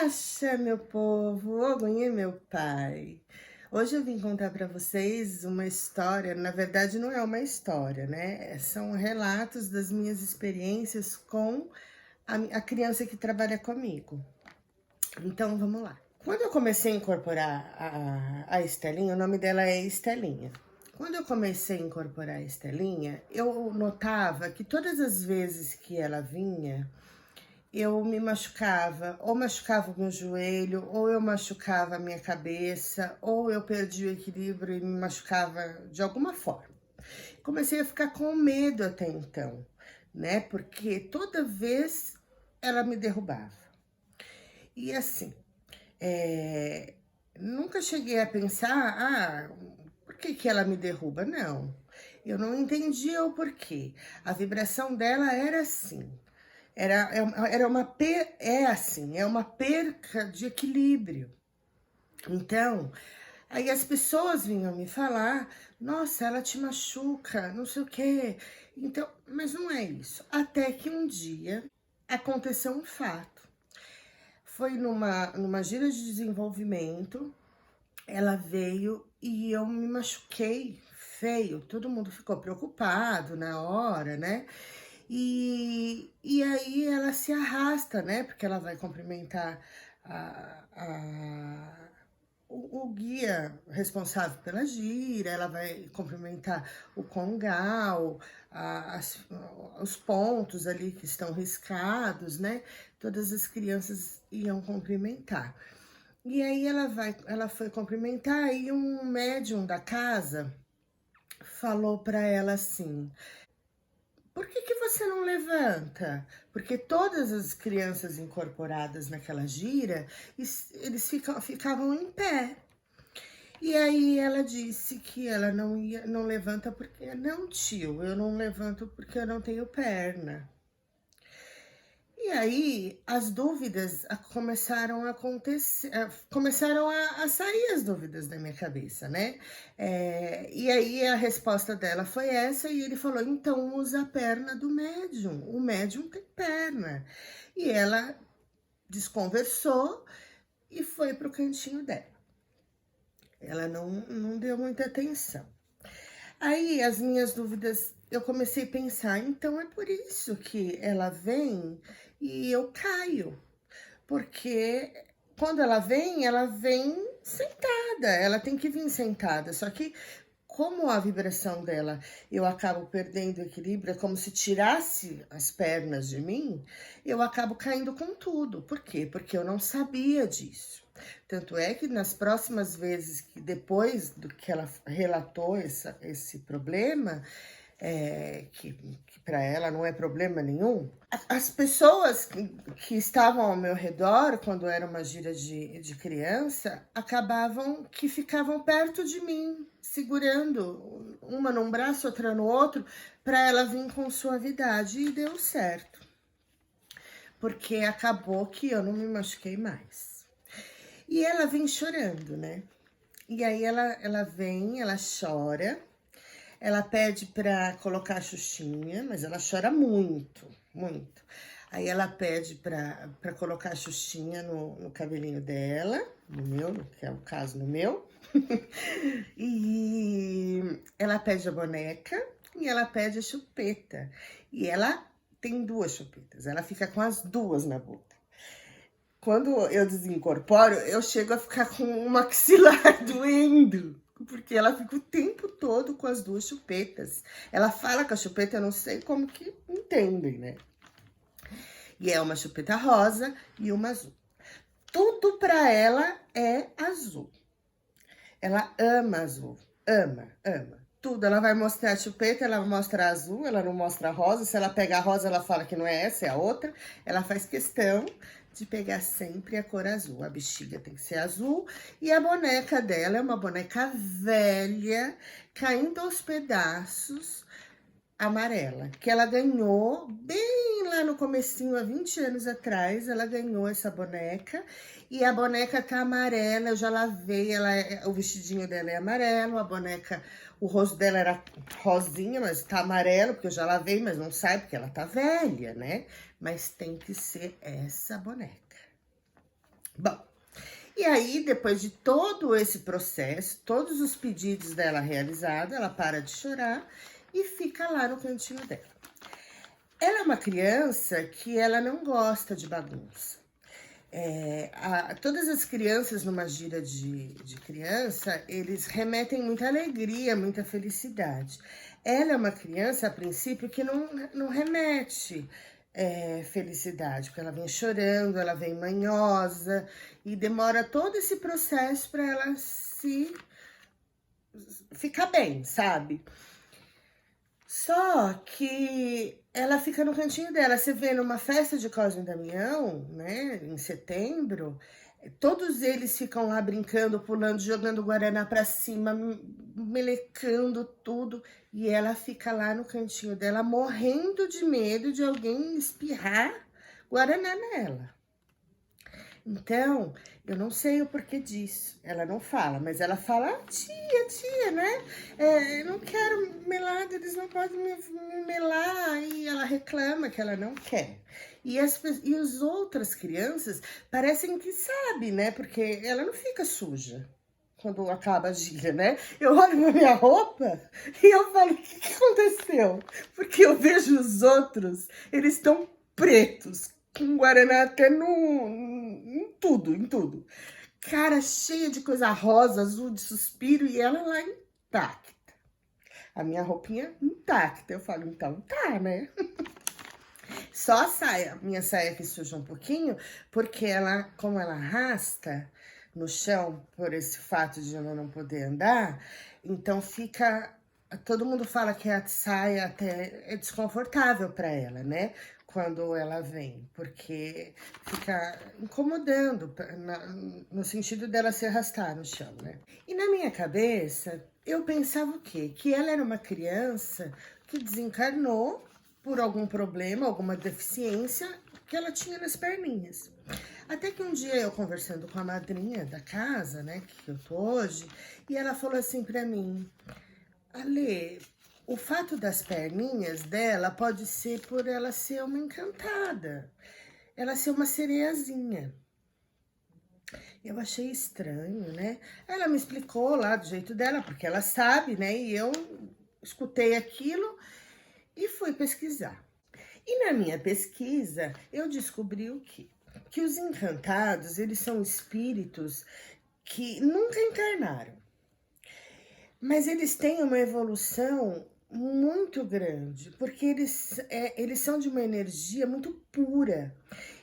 Axé, meu povo, Ogum é meu pai. Hoje eu vim contar para vocês uma história, na verdade não é uma história, né? São relatos das minhas experiências com a criança que trabalha comigo. Então vamos lá. Quando eu comecei a incorporar a Estelinha, o nome dela é Estelinha. Quando eu comecei a incorporar a Estelinha, eu notava que todas as vezes que ela vinha, eu me machucava, ou machucava o meu joelho, ou eu machucava a minha cabeça, ou eu perdi o equilíbrio e me machucava de alguma forma. Comecei a ficar com medo até então, né? Porque toda vez ela me derrubava. E assim, é, nunca cheguei a pensar, por que que ela me derruba? Não, eu não entendia o porquê. A vibração dela era assim. Era uma é assim, é uma perca de equilíbrio. Então, aí as pessoas vinham me falar, nossa, ela te machuca, não sei o quê. Então, mas não é isso. Até que um dia aconteceu um fato. Foi numa gira de desenvolvimento, ela veio e eu me machuquei feio. Todo mundo ficou preocupado na hora, né? E aí ela se arrasta, né? Porque ela vai cumprimentar a, a, o guia responsável pela gira, ela vai cumprimentar o congal, os pontos ali que estão riscados, né? Todas as crianças iam cumprimentar. E aí ela foi cumprimentar e um médium da casa falou para ela assim: por que que você não levanta? Porque todas as crianças incorporadas naquela gira, eles ficavam em pé. E aí ela disse que ela não levanta porque não, tio, eu não levanto porque eu não tenho perna. E aí as dúvidas começaram a acontecer, começaram a sair as dúvidas da minha cabeça, né? E aí a resposta dela foi essa, e ele falou: então usa a perna do médium, o médium tem perna. E ela desconversou e foi para o cantinho dela. Ela não deu muita atenção. Aí as minhas dúvidas, eu comecei a pensar, então é por isso que ela vem e eu caio. Porque quando ela vem sentada, ela tem que vir sentada. Só que, como a vibração dela, eu acabo perdendo o equilíbrio, é como se tirasse as pernas de mim, eu acabo caindo com tudo. Por quê? Porque eu não sabia disso. Tanto é que nas próximas vezes que depois do que ela relatou esse problema, que para ela não é problema nenhum. As pessoas que estavam ao meu redor, quando era uma gira de criança, acabavam que ficavam perto de mim, segurando uma num braço, outra no outro, para ela vir com suavidade. E deu certo, porque acabou que eu não me machuquei mais. E ela vem chorando, né? E aí ela vem, ela chora. Ela pede para colocar a Xuxinha, mas ela chora muito, muito. Aí ela pede para colocar a Xuxinha no cabelinho dela, no meu, que é o caso no meu. E ela pede a boneca e ela pede a chupeta. E ela tem duas chupetas, ela fica com as duas na boca. Quando eu desincorporo, eu chego a ficar com o maxilar doendo, porque ela fica o tempo todo com as duas chupetas. Ela fala com a chupeta, eu não sei como que entendem, né? E é uma chupeta rosa e uma azul. Tudo para ela é azul. Ela ama azul, ama. Tudo, ela vai mostrar a chupeta, ela mostra a azul, ela não mostra a rosa. Se ela pegar a rosa, ela fala que não é essa, é a outra. Ela faz questão de pegar sempre a cor azul. A bexiga tem que ser azul. E a boneca dela é uma boneca velha, caindo aos pedaços, amarela. Que ela ganhou bem lá no comecinho, há 20 anos atrás, ela ganhou essa boneca. E a boneca tá amarela, eu já lavei, o vestidinho dela é amarelo, a boneca, o rosto dela era rosinha, mas tá amarelo, porque eu já lavei, mas não sai, porque ela tá velha, né? Mas tem que ser essa boneca. Bom, e aí, depois de todo esse processo, todos os pedidos dela realizados, ela para de chorar e fica lá no cantinho dela. Ela é uma criança que ela não gosta de bagunça. Todas as crianças numa gira de criança, eles remetem muita alegria, muita felicidade. Ela é uma criança, a princípio, que não remete felicidade, porque ela vem chorando, ela vem manhosa, e demora todo esse processo para ela se ficar bem, sabe? Só que ela fica no cantinho dela. Você vê numa festa de Cosme e Damião, né, em setembro, todos eles ficam lá brincando, pulando, jogando guaraná pra cima, melecando tudo, e ela fica lá no cantinho dela, morrendo de medo de alguém espirrar guaraná nela. Então, eu não sei o porquê disso. Ela não fala, mas ela fala, tia, né? Eu não quero melado, eles não podem me melar. E ela reclama que ela não quer. E as outras crianças parecem que sabem, né? Porque ela não fica suja quando acaba a gira, né? Eu olho na minha roupa e eu falo, o que aconteceu? Porque eu vejo os outros, eles estão pretos, com guaraná até em tudo. Cara cheia de coisa rosa, azul, de suspiro, e ela lá intacta. A minha roupinha intacta. Eu falo, então tá, né? Só a saia, minha saia que suja um pouquinho, porque ela, como ela arrasta no chão, por esse fato de ela não poder andar, então fica... Todo mundo fala que a saia até é desconfortável para ela, né? Quando ela vem, porque fica incomodando, no sentido dela se arrastar no chão, né? E na minha cabeça, eu pensava o quê? Que ela era uma criança que desencarnou por algum problema, alguma deficiência que ela tinha nas perninhas. Até que um dia eu conversando com a madrinha da casa, né, que eu tô hoje, e ela falou assim pra mim, Ale, o fato das perninhas dela pode ser por ela ser uma encantada, ela ser uma sereiazinha. Eu achei estranho, né? Ela me explicou lá do jeito dela, porque ela sabe, né? E eu escutei aquilo e fui pesquisar. E na minha pesquisa, eu descobri o quê? Que os encantados, eles são espíritos que nunca encarnaram. Mas eles têm uma evolução muito grande, porque eles são de uma energia muito pura.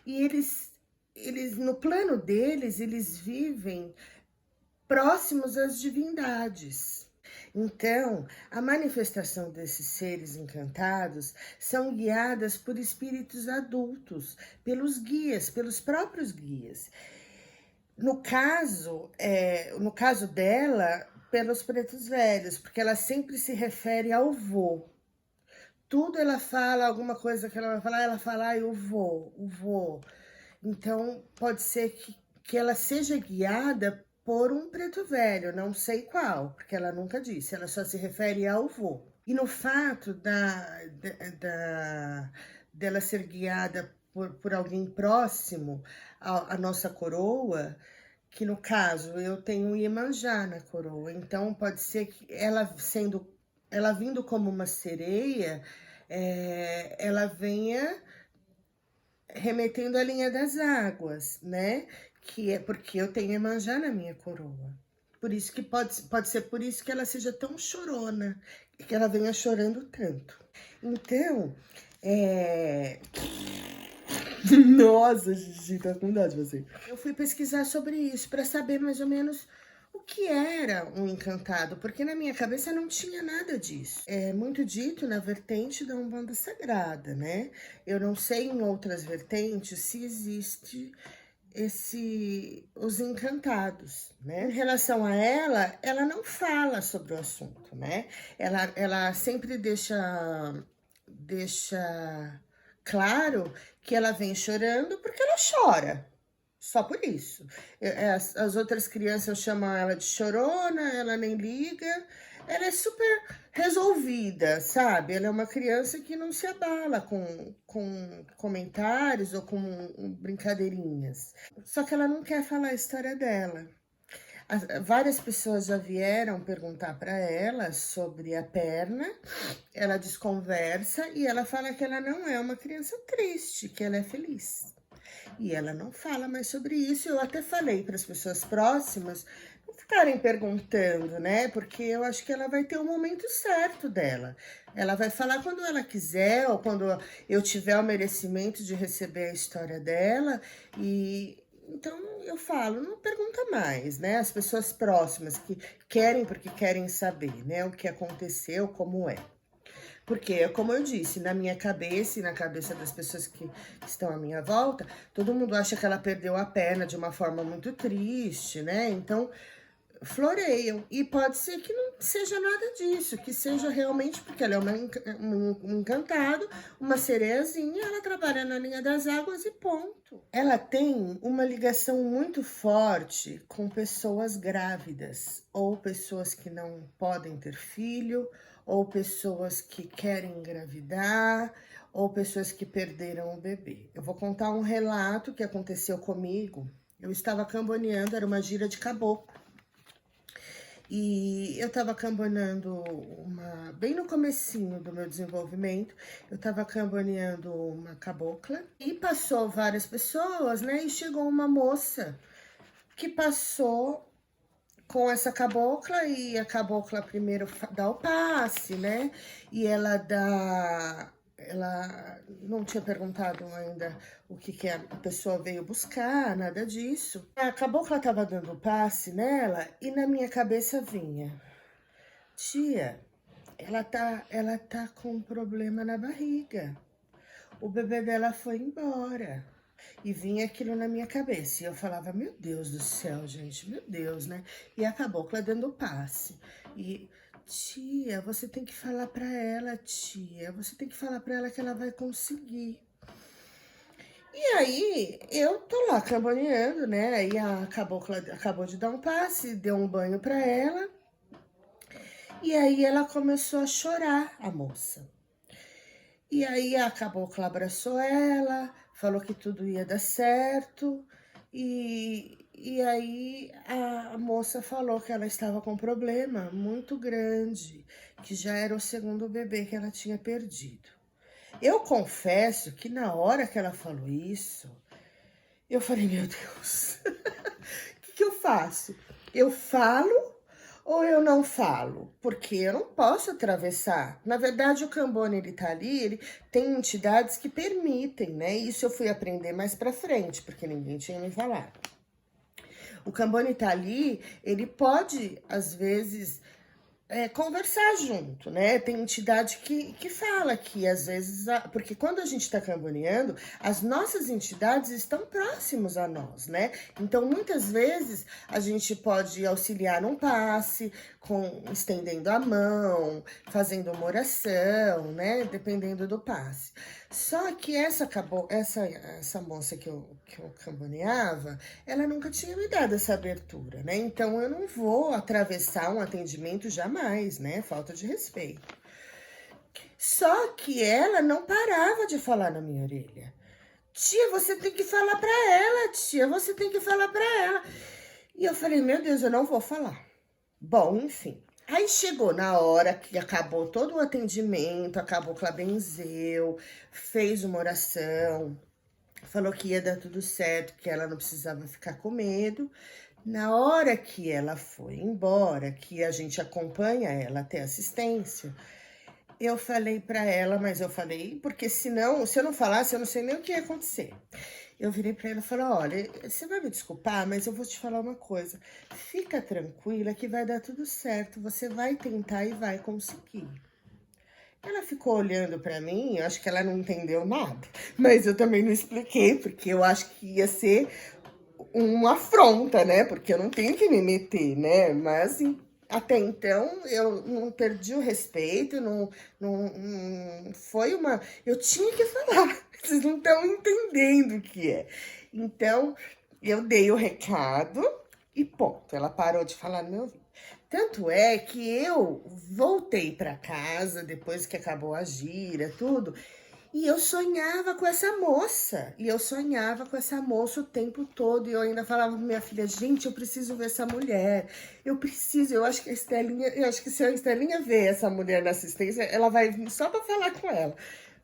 E eles, no plano deles, eles vivem próximos às divindades. Então, a manifestação desses seres encantados são guiadas por espíritos adultos, pelos guias, pelos próprios guias. No caso dela, pelos pretos velhos, porque ela sempre se refere ao vô. Tudo ela fala, alguma coisa que ela vai falar, ela fala, o vô. Então, pode ser que ela seja guiada por um preto velho, não sei qual, porque ela nunca disse, ela só se refere ao vô. E no fato dela ser guiada por alguém próximo à nossa coroa, que no caso eu tenho um Iemanjá na coroa, então pode ser que ela vindo como uma sereia, ela venha remetendo à linha das águas, né? Que é porque eu tenho Iemanjá na minha coroa. Por isso que pode ser por isso que ela seja tão chorona, que ela venha chorando tanto. Então, Nossa, Gigi, tá com dó de você. Eu fui pesquisar sobre isso, para saber mais ou menos o que era um encantado, porque na minha cabeça não tinha nada disso. É muito dito na vertente da Umbanda Sagrada, né? Eu não sei em outras vertentes se existe os encantados, né? Em relação a ela não fala sobre o assunto, né? Ela sempre deixa claro que ela vem chorando porque ela chora. Só por isso. As outras crianças chamam ela de chorona, ela nem liga. ela é super resolvida, sabe? Ela é uma criança que não se abala com comentários ou com brincadeirinhas. Só que ela não quer falar a história dela. Várias pessoas já vieram perguntar para ela sobre a perna, ela desconversa e ela fala que ela não é uma criança triste, que ela é feliz. E ela não fala mais sobre isso. Eu até falei para as pessoas próximas não ficarem perguntando, né? Porque eu acho que ela vai ter o momento certo dela. Ela vai falar quando ela quiser ou quando eu tiver o merecimento de receber a história dela. E então eu falo, não pergunta mais, né? As pessoas próximas que querem porque querem saber, né? O que aconteceu, como é. Porque, como eu disse, na minha cabeça e na cabeça das pessoas que estão à minha volta, todo mundo acha que ela perdeu a perna de uma forma muito triste, né? Então, floreiam. E pode ser que não seja nada disso, que seja realmente porque ela é um encantado, uma sereiazinha, ela trabalha na linha das águas e ponto. Ela tem uma ligação muito forte com pessoas grávidas, ou pessoas que não podem ter filho, ou pessoas que querem engravidar, ou pessoas que perderam o bebê. Eu vou contar um relato que aconteceu comigo. Eu estava camboneando, era uma gira de caboclo. E eu estava camboneando bem no comecinho do meu desenvolvimento, eu estava camboneando uma cabocla e passou várias pessoas, né? E chegou uma moça que passou com essa cabocla e a cabocla primeiro dá o passe, né? E ela não tinha perguntado ainda o que a pessoa veio buscar, nada disso. A cabocla estava dando o passe nela e na minha cabeça vinha: tia, ela tá com um problema na barriga. O bebê dela foi embora. E vinha aquilo na minha cabeça. E eu falava, meu Deus do céu, gente, meu Deus, né? E a cabocla dando o passe. E, tia, você tem que falar pra ela, tia. Você tem que falar pra ela que ela vai conseguir. E aí, eu tô lá camboneando, né? Aí a cabocla acabou de dar um passe, deu um banho pra ela. E aí ela começou a chorar, a moça. E aí a cabocla abraçou ela, falou que tudo ia dar certo. E aí a moça falou que ela estava com um problema muito grande, que já era o segundo bebê que ela tinha perdido. Eu confesso que na hora que ela falou isso, eu falei, meu Deus, o que eu faço? Eu falo ou eu não falo? Porque eu não posso atravessar. Na verdade, o Cambone, ele tá ali, ele tem entidades que permitem, né? Isso eu fui aprender mais pra frente, porque ninguém tinha me falado. O Cambone tá ali, ele pode, às vezes, conversar junto, né? Tem entidade que fala que às vezes, porque quando a gente está camboneando, as nossas entidades estão próximos a nós, né? Então, muitas vezes, a gente pode auxiliar num passe, estendendo a mão, fazendo uma oração, né? Dependendo do passe. Só que essa moça que eu camboneava, ela nunca tinha me dado essa abertura, né? Então eu não vou atravessar um atendimento jamais, né? Falta de respeito. Só que ela não parava de falar na minha orelha. Tia, você tem que falar pra ela, tia, você tem que falar pra ela. E eu falei, meu Deus, eu não vou falar. Bom, enfim. Aí chegou na hora que acabou todo o atendimento, acabou que ela benzeu, fez uma oração, falou que ia dar tudo certo, que ela não precisava ficar com medo. Na hora que ela foi embora, que a gente acompanha ela até assistência, eu falei para ela, mas eu falei, porque senão, se eu não falasse, eu não sei nem o que ia acontecer. Eu virei para ela e falei, olha, você vai me desculpar, mas eu vou te falar uma coisa. Fica tranquila que vai dar tudo certo, você vai tentar e vai conseguir. Ela ficou olhando para mim, eu acho que ela não entendeu nada, mas eu também não expliquei, porque eu acho que ia ser uma afronta, né? Porque eu não tenho que me meter, né? Mas até então eu não perdi o respeito, não foi uma. Eu tinha que falar, vocês não estão entendendo o que é. Então eu dei o recado e ponto. Ela parou de falar no meu ouvido. Tanto é que eu voltei para casa depois que acabou a gira, tudo, e eu sonhava com essa moça. E eu sonhava com essa moça o tempo todo. E eu ainda falava pra minha filha, gente, eu preciso ver essa mulher. Eu preciso, eu acho que a Estelinha, eu acho que se a Estelinha ver essa mulher na assistência, ela vai vir só para falar com ela.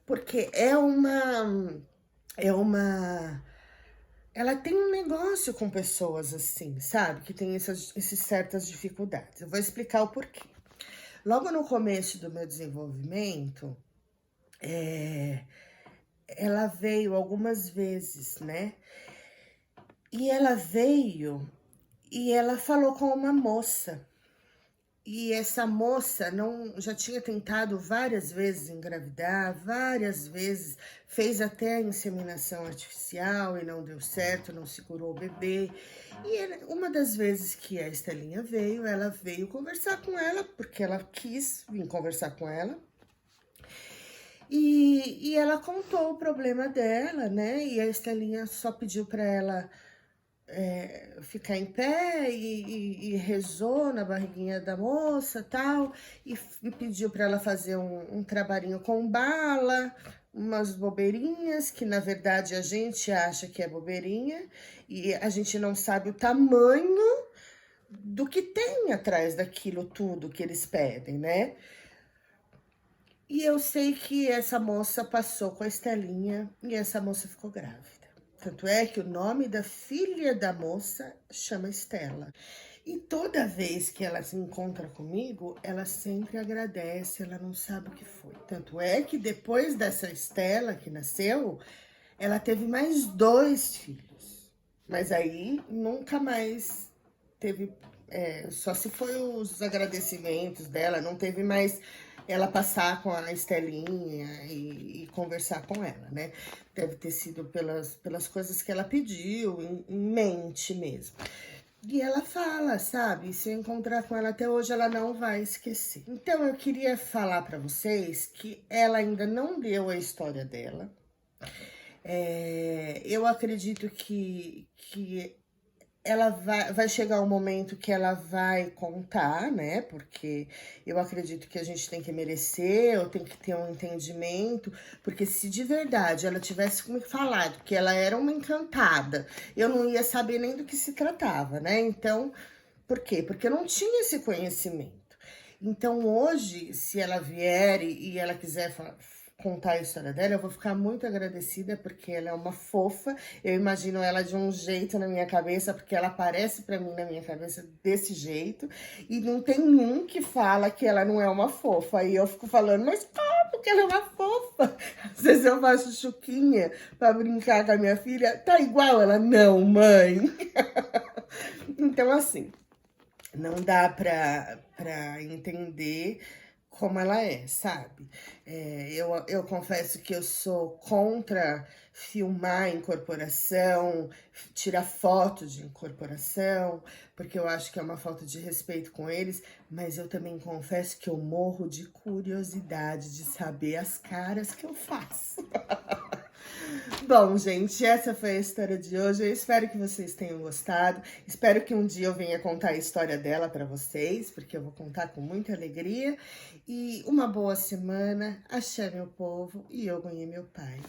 Porque é uma ela tem um negócio com pessoas assim, sabe? Que tem essas certas dificuldades. Eu vou explicar o porquê. Logo no começo do meu desenvolvimento, é, ela veio algumas vezes, né? E ela veio e ela falou com uma moça. E essa moça não já tinha tentado várias vezes engravidar, várias vezes, fez até a inseminação artificial e não deu certo, não se curou o bebê. Uma das vezes que a Estelinha veio, ela veio conversar com ela, porque ela quis vir conversar com ela. E ela contou o problema dela, né? E a Estelinha só pediu para ela ficar em pé e rezou na barriguinha da moça tal, e pediu para ela fazer um trabalhinho com bala, umas bobeirinhas, que na verdade a gente acha que é bobeirinha, e a gente não sabe o tamanho do que tem atrás daquilo tudo que eles pedem, né? E eu sei que essa moça passou com a Estelinha e essa moça ficou grávida. Tanto é que o nome da filha da moça chama Estela. E toda vez que ela se encontra comigo, ela sempre agradece, ela não sabe o que foi. Tanto é que depois dessa Estela que nasceu, ela teve mais 2 filhos. Mas aí nunca mais teve, só se foi os agradecimentos dela, não teve mais ela passar com a Estelinha e conversar com ela, né? Deve ter sido pelas coisas que ela pediu, em mente mesmo. E ela fala, sabe? Se eu encontrar com ela até hoje, ela não vai esquecer. Então, eu queria falar para vocês que ela ainda não deu a história dela. Eu acredito que ela vai chegar um momento que ela vai contar, né? Porque eu acredito que a gente tem que merecer, eu tenho que ter um entendimento, porque se de verdade ela tivesse me falado que ela era uma encantada, eu não ia saber nem do que se tratava, né? Então, por quê? Porque eu não tinha esse conhecimento. Então, hoje, se ela vier e ela quiser contar a história dela, eu vou ficar muito agradecida, porque ela é uma fofa. Eu imagino ela de um jeito na minha cabeça, porque ela aparece pra mim na minha cabeça desse jeito, e não tem um que fala que ela não é uma fofa. Aí eu fico falando, mas como que ela é uma fofa? Às vezes eu faço chuquinha pra brincar com a minha filha, tá igual ela? Não, mãe. Então, assim, não dá pra entender como ela é, sabe? Eu confesso que eu sou contra filmar incorporação, tirar foto de incorporação, porque eu acho que é uma falta de respeito com eles, mas eu também confesso que eu morro de curiosidade de saber as caras que eu faço. Bom, gente, essa foi a história de hoje. Eu espero que vocês tenham gostado. Espero que um dia eu venha contar a história dela para vocês, porque eu vou contar com muita alegria. E uma boa semana. Axé, meu povo, e eu ganhei meu pai.